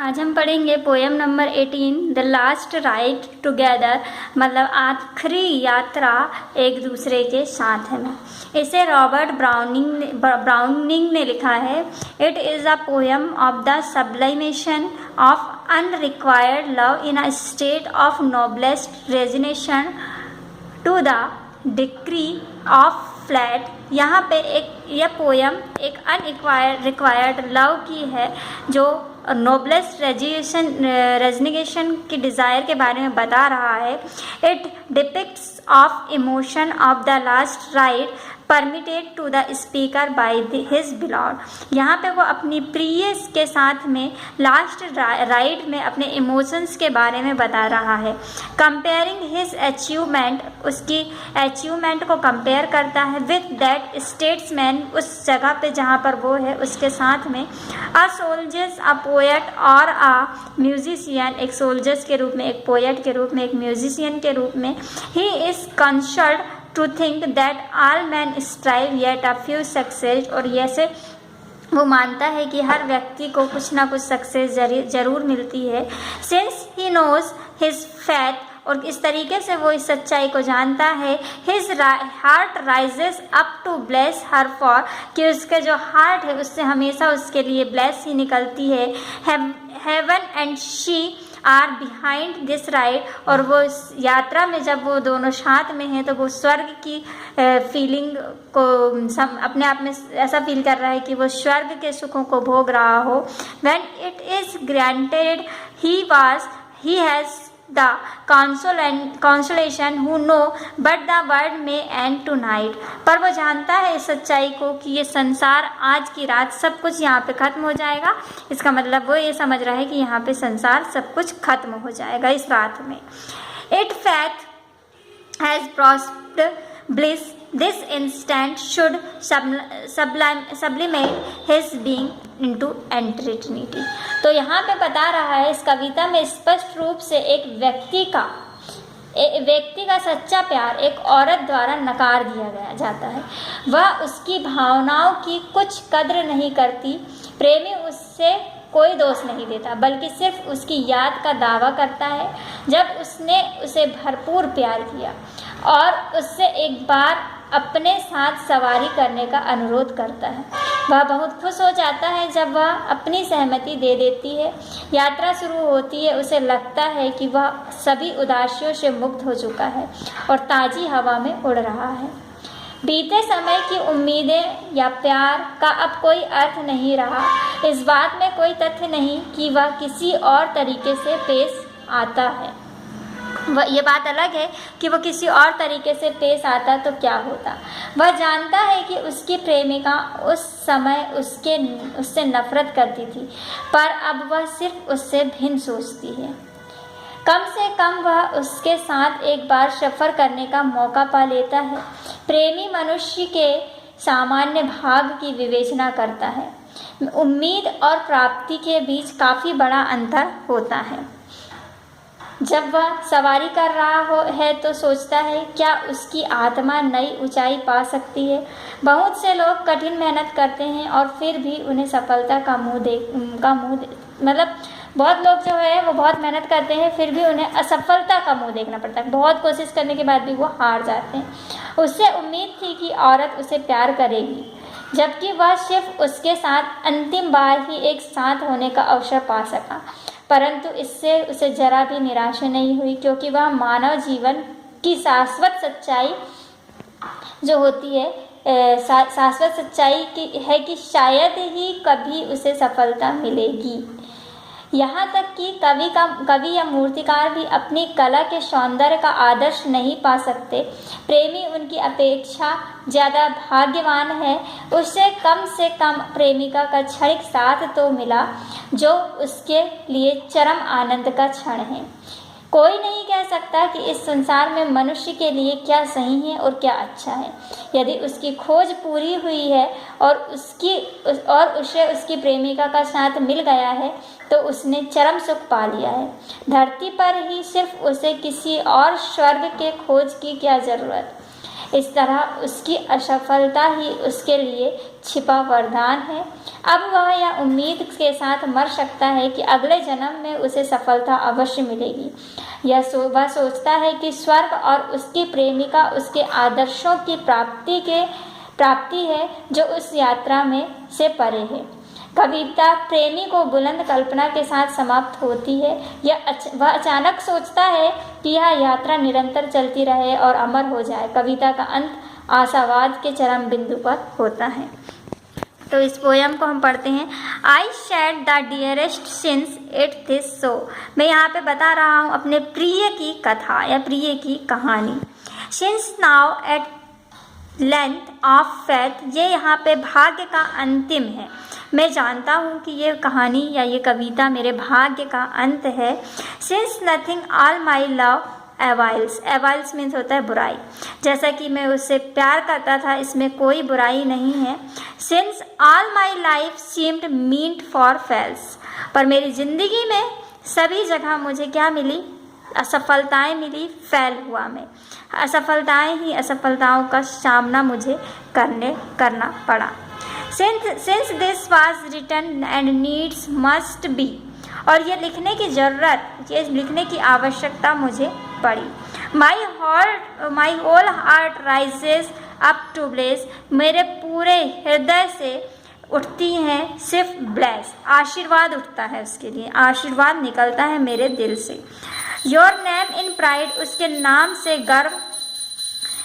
आज हम पढ़ेंगे poem number 18 the last ride together, मतलब आखिरी यात्रा एक दूसरे के साथ में। इसे रॉबर्ट ब्राउनिंग ने लिखा है। It is a poem of the sublimation of unrequired love in a state of noblest resignation to the decree of flat. यहाँ पे यह पोयम एक रिक्वायर्ड लव की है जो नोबलेस्ट रेजिग्नेशन की डिज़ायर के बारे में बता रहा है। It depicts of emotion of the last ride permitted to the speaker by his beloved. यहाँ पे वो अपनी प्रिय के साथ में लास्ट राइड में अपने इमोशंस के बारे में बता रहा है। कंपेयरिंग हिज अचीवमेंट, उसकी अचीवमेंट को कंपेयर करता है विद दैट स्टेट्समैन, उस जगह पे जहाँ पर वो है उसके साथ में। अ सोल्जर्स, अ पोएट और अ म्यूजिशियन, एक सोल्जर्स के रूप में, एक पोएट के रूप में, एक म्यूजिशियन के रूप में। He is concerned to think that all men strive yet a few success, और ऐसे वो मानता है कि हर व्यक्ति को कुछ ना कुछ सक्सेस जरूर मिलती है। Since he knows his faith, और इस तरीके से वो इस सच्चाई को जानता है। His heart rises up to bless her for, कि उसके जो हार्ट है उससे हमेशा उसके लिए ब्लेस ही निकलती है। Heaven and she are behind this ride, और वो इस यात्रा में जब वो दोनों साथ में हैं तो वो स्वर्ग की फीलिंग को अपने आप में ऐसा फील कर रहा है कि वो स्वर्ग के सुखों को भोग रहा हो। When it is granted he has the consolation who know but the world may end tonight, पर वो जानता है इस सच्चाई को कि ये संसार आज की रात सब कुछ यहाँ पे ख़त्म हो जाएगा। इसका मतलब वो ये समझ रहा है कि यहाँ पे संसार सब कुछ ख़त्म हो जाएगा इस रात में। It faith has prospered bliss, this instant should sublimate his being into eternity। तो यहाँ पे बता रहा है इस कविता में स्पष्ट रूप से एक व्यक्ति का सच्चा प्यार एक औरत द्वारा नकार दिया जाता है। वह उसकी भावनाओं की कुछ कद्र नहीं करती। प्रेमी उससे कोई दोष नहीं देता बल्कि सिर्फ उसकी याद का दावा करता है जब उसने उसे भरपूर प्यार किया और उससे एक बार अपने साथ सवारी करने का अनुरोध करता है। वह बहुत खुश हो जाता है जब वह अपनी सहमति दे देती है। यात्रा शुरू होती है, उसे लगता है कि वह सभी उदासियों से मुक्त हो चुका है और ताज़ी हवा में उड़ रहा है। बीते समय की उम्मीदें या प्यार का अब कोई अर्थ नहीं रहा। इस बात में कोई तथ्य नहीं कि वह किसी और तरीके से पेश आता है। ये बात अलग है कि वो किसी और तरीके से पेश आता तो क्या होता। वह जानता है कि उसकी प्रेमिका उस समय उससे नफरत करती थी, पर अब वह सिर्फ उससे भिन्न सोचती है। कम से कम वह उसके साथ एक बार सफ़र करने का मौका पा लेता है। प्रेमी मनुष्य के सामान्य भाग की विवेचना करता है। उम्मीद और प्राप्ति के बीच काफ़ी बड़ा अंतर होता है। जब वह सवारी कर रहा है तो सोचता है क्या उसकी आत्मा नई ऊंचाई पा सकती है। बहुत से लोग कठिन मेहनत करते हैं और फिर भी उन्हें सफलता का मुंह मतलब बहुत लोग जो है वो बहुत मेहनत करते हैं फिर भी उन्हें असफलता का मुंह देखना पड़ता है। बहुत कोशिश करने के बाद भी वो हार जाते हैं। उससे उम्मीद थी कि औरत उसे प्यार करेगी, जबकि वह सिर्फ उसके साथ अंतिम बार ही एक साथ होने का अवसर पा सका। परंतु इससे उसे जरा भी निराशा नहीं हुई, क्योंकि वह मानव जीवन की शाश्वत सच्चाई जो होती है शाश्वत सच्चाई की है कि शायद ही कभी उसे सफलता मिलेगी। यहाँ तक कि कवि या मूर्तिकार भी अपनी कला के सौंदर्य का आदर्श नहीं पा सकते। प्रेमी उनकी अपेक्षा ज़्यादा भाग्यवान है। उससे कम प्रेमिका का क्षणिक साथ तो मिला जो उसके लिए चरम आनंद का क्षण है। कोई नहीं कह सकता कि इस संसार में मनुष्य के लिए क्या सही है और क्या अच्छा है। यदि उसकी खोज पूरी हुई है और उसे उसकी प्रेमिका का साथ मिल गया है तो उसने चरम सुख पा लिया है। धरती पर ही सिर्फ उसे किसी और स्वर्ग के खोज की क्या ज़रूरत। इस तरह उसकी असफलता ही उसके लिए छिपा वरदान है। अब वह यह उम्मीद के साथ मर सकता है कि अगले जन्म में उसे सफलता अवश्य मिलेगी। वह सोचता है कि स्वर्ग और उसकी प्रेमिका उसके आदर्शों की प्राप्ति है जो उस यात्रा में से परे है। कविता प्रेमी को बुलंद कल्पना के साथ समाप्त होती है। वह अचानक सोचता है कि यह यात्रा निरंतर चलती रहे और अमर हो जाए। कविता का अंत आशावाद के चरम बिंदु पर होता है। तो इस पोयम को हम पढ़ते हैं। I shed the dearest since it this so. मैं यहाँ पे बता रहा हूँ अपने प्रिय की कथा या प्रिय की कहानी। Since now at length of faith, ये यहाँ पे भाग्य का अंतिम है। मैं जानता हूँ कि ये कहानी या ये कविता मेरे भाग्य का अंत है। Since nothing all my love avails means होता है बुराई। जैसा कि मैं उससे प्यार करता था, इसमें कोई बुराई नहीं है। Since all my life seemed meant for fails, पर मेरी ज़िंदगी में सभी जगह मुझे क्या मिली? असफलताएं मिली। फेल हुआ मैं, असफलताएं ही असफलताओं का सामना मुझे करना पड़ा। Since this was written and needs must be, और ये लिखने की ज़रूरत, ये लिखने की आवश्यकता मुझे पड़ी। My whole heart rises up to bless, मेरे पूरे हृदय से उठती हैं सिर्फ ब्लेस, आशीर्वाद उठता है उसके लिए, आशीर्वाद निकलता है मेरे दिल से। योर नेम इन प्राइड, उसके नाम से गर्व,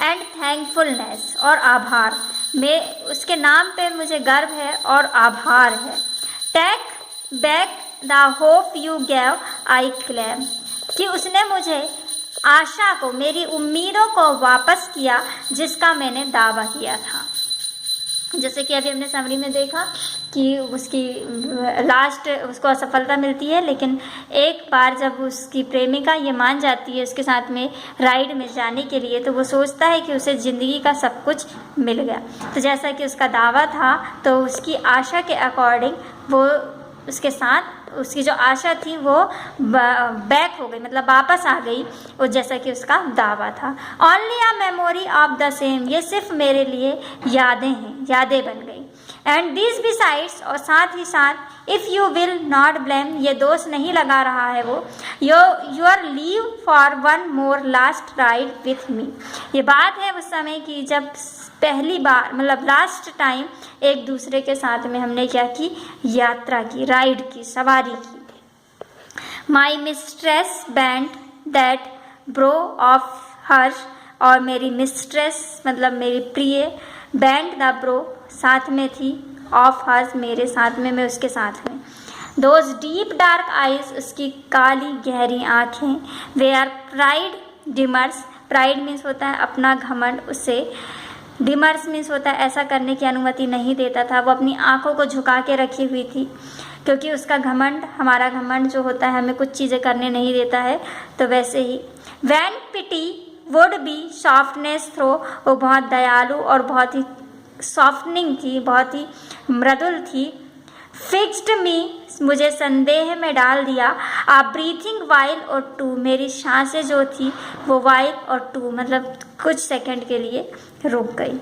एंड थैंकफुलनेस, और आभार, मैं उसके नाम पे मुझे गर्व है और आभार है। Take back the hope you gave I claim, कि उसने मुझे आशा को, मेरी उम्मीदों को वापस किया जिसका मैंने दावा किया था। जैसे कि अभी हमने समरी में देखा कि उसकी लास्ट उसको असफलता मिलती है, लेकिन एक बार जब उसकी प्रेमिका ये मान जाती है उसके साथ में राइड में जाने के लिए, तो वो सोचता है कि उसे ज़िंदगी का सब कुछ मिल गया। तो जैसा कि उसका दावा था, तो उसकी आशा के अकॉर्डिंग वो उसके साथ, उसकी जो आशा थी वो बैक हो गई, मतलब वापस आ गई, और जैसा कि उसका दावा था। Only a memory of the same, ये सिर्फ मेरे लिए यादें हैं, यादें बन गई। एंड दिस बिसाइड्स, और साथ ही साथ, if you will not blame, ये दोष नहीं लगा रहा है वो, your leave for one more last ride with me. ये बात है उस समय की जब पहली बार, मतलब लास्ट टाइम एक दूसरे के साथ में हमने क्या की? यात्रा की, राइड की, सवारी की। My mistress bend that brow of hers, और मेरी मिस्ट्रेस मतलब मेरी प्रिय, बैंड द ब्रो साथ में थी, ऑफ हर्ष मेरे साथ में, मैं उसके साथ में। दोज डीप डार्क आइज, उसकी काली गहरी आँखें। Where pride demurs, pride means होता है अपना घमंड, उसे डिमर्स मीन्स होता है ऐसा करने की अनुमति नहीं देता था। वो अपनी आंखों को झुका के रखी हुई थी, क्योंकि उसका घमंड, हमारा घमंड जो होता है हमें कुछ चीज़ें करने नहीं देता है। तो वैसे ही when pity would be softness through, वो बहुत दयालु और बहुत ही सॉफ्टनिंग थी, बहुत ही मृदुल थी। फिक्स्ड मी, मुझे संदेह में डाल दिया। आ ब्रीथिंग वाइल और टू, मेरी सांसें जो थी वो वाइल और टू मतलब कुछ सेकंड के लिए रुक गई।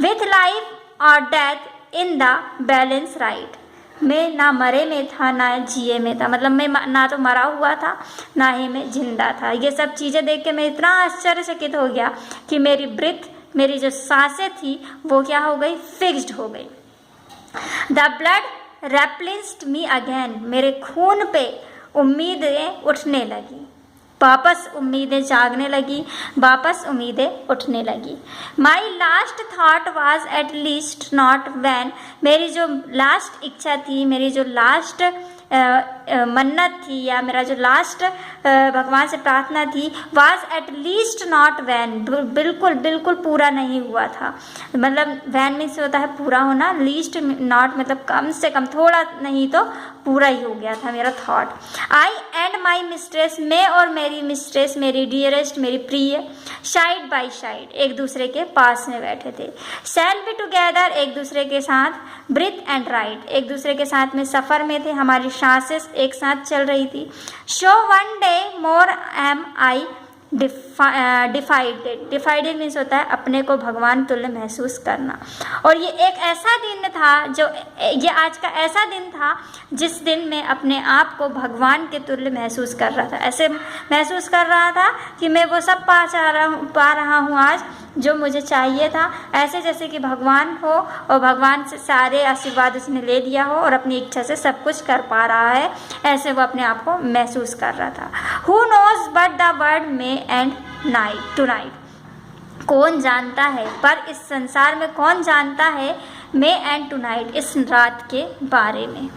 विथ लाइफ और death in the balance right, मैं ना मरे में था ना जिए में था, मतलब मैं ना तो मरा हुआ था ना ही मैं जिंदा था। ये सब चीज़ें देख के मैं इतना आश्चर्यचकित हो गया कि मेरी ब्रीथ, मेरी जो सांसें थी वो क्या हो गई? फिक्स्ड हो गई। द ब्लड रेप्लिस्ड मी अगेन, मेरे खून पे उम्मीदें उठने लगी, वापस उम्मीदें जागने लगी, वापस उम्मीदें उठने लगी। My last thought was at least not vain, मेरी जो लास्ट इच्छा थी, मेरी जो लास्ट मन्नत थी या मेरा जो लास्ट भगवान से प्रार्थना थी, was at least not vain, बिल्कुल बिल्कुल पूरा नहीं हुआ था। मतलब वैन में से होता है पूरा होना, लीस्ट नॉट मतलब कम से कम, थोड़ा नहीं तो पूरा ही हो गया था मेरा thought. I and my mistress, मैं और मेरी मिस्ट्रेस, मेरी डियरेस्ट, मेरी प्रिय, साइड बाई साइड एक दूसरे के पास में बैठे थे। सैल बी टुगेदर, एक दूसरे के साथ, ब्रीथ एंड राइड, एक दूसरे के साथ में सफ़र में थे, हमारी सांसें एक साथ चल रही थी। So one day more am I deified means होता है अपने को भगवान तुल्य महसूस करना। और ये एक ऐसा दिन था ये आज का ऐसा दिन था जिस दिन मैं अपने आप को भगवान के तुल्य महसूस कर रहा था। ऐसे महसूस कर रहा था कि मैं वो सब पा रहा हूँ आज जो मुझे चाहिए था, ऐसे जैसे कि भगवान हो और भगवान से सारे आशीर्वाद उसने ले लिया हो और अपनी इच्छा से सब कुछ कर पा रहा है, ऐसे वो अपने आप को महसूस कर रहा था। Who knows but the world may end tonight। कौन जानता है, पर इस संसार में कौन जानता है may end tonight, इस रात के बारे में।